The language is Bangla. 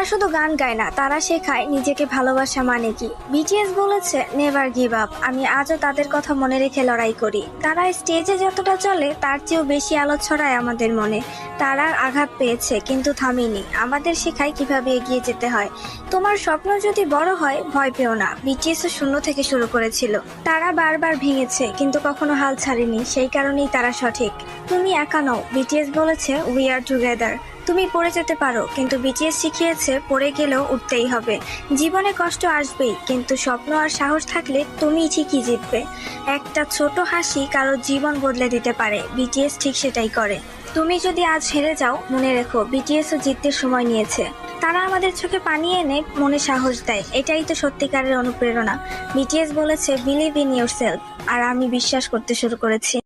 শুধু গান গায় না, তারা শেখায় নিজেকে ভালোবাসা মানে কি। বিটিএস বলেছে নেভার গিভ আপ। আমি আজও তাদের কথা মনে রেখে লড়াই করি। তারা স্টেজে যতটা চলে তার চেয়েও বেশি আলো ছড়ায় আমাদের মনে। তারা আঘাত পেয়েছে কিন্তু থামেনি, আমাদের শেখায় কিভাবে এগিয়ে যেতে হয়। তোমার স্বপ্ন যদি বড় হয় ভয় পেও না। বিটিএস শূন্য থেকে শুরু করেছিল, তারা বারবার ভেঙেছে কিন্তু কখনো হাল ছাড়েনি, সেই কারণেই তারা সঠিক। তুমি একা নও, বিটিএস বলেছে উই আর টুগেদার। তুমি পড়ে যেতে পারো কিন্তু বিটিএস শিখিয়েছে পড়ে গেলেও উঠতেই হবে। জীবনে কষ্ট আসবেই কিন্তু স্বপ্ন আর সাহস থাকলে তুমি ঠিকই জিতবে। একটা ছোট হাসি কারো জীবন বদলে দিতে পারে, বিটিএস ঠিক সেটাই করে। তুমি যদি আজ হেরে যাও মনে রেখো বিটিএসও জিততে সময় নিয়েছে। তারা আমাদের চোখে পানি এনে মনে সাহস দেয়, এটাই তো সত্যিকারের অনুপ্রেরণা। বিটিএস বলেছে বিলিভ ইন ইয়োরসেলফ, আর আমি বিশ্বাস করতে শুরু করেছি।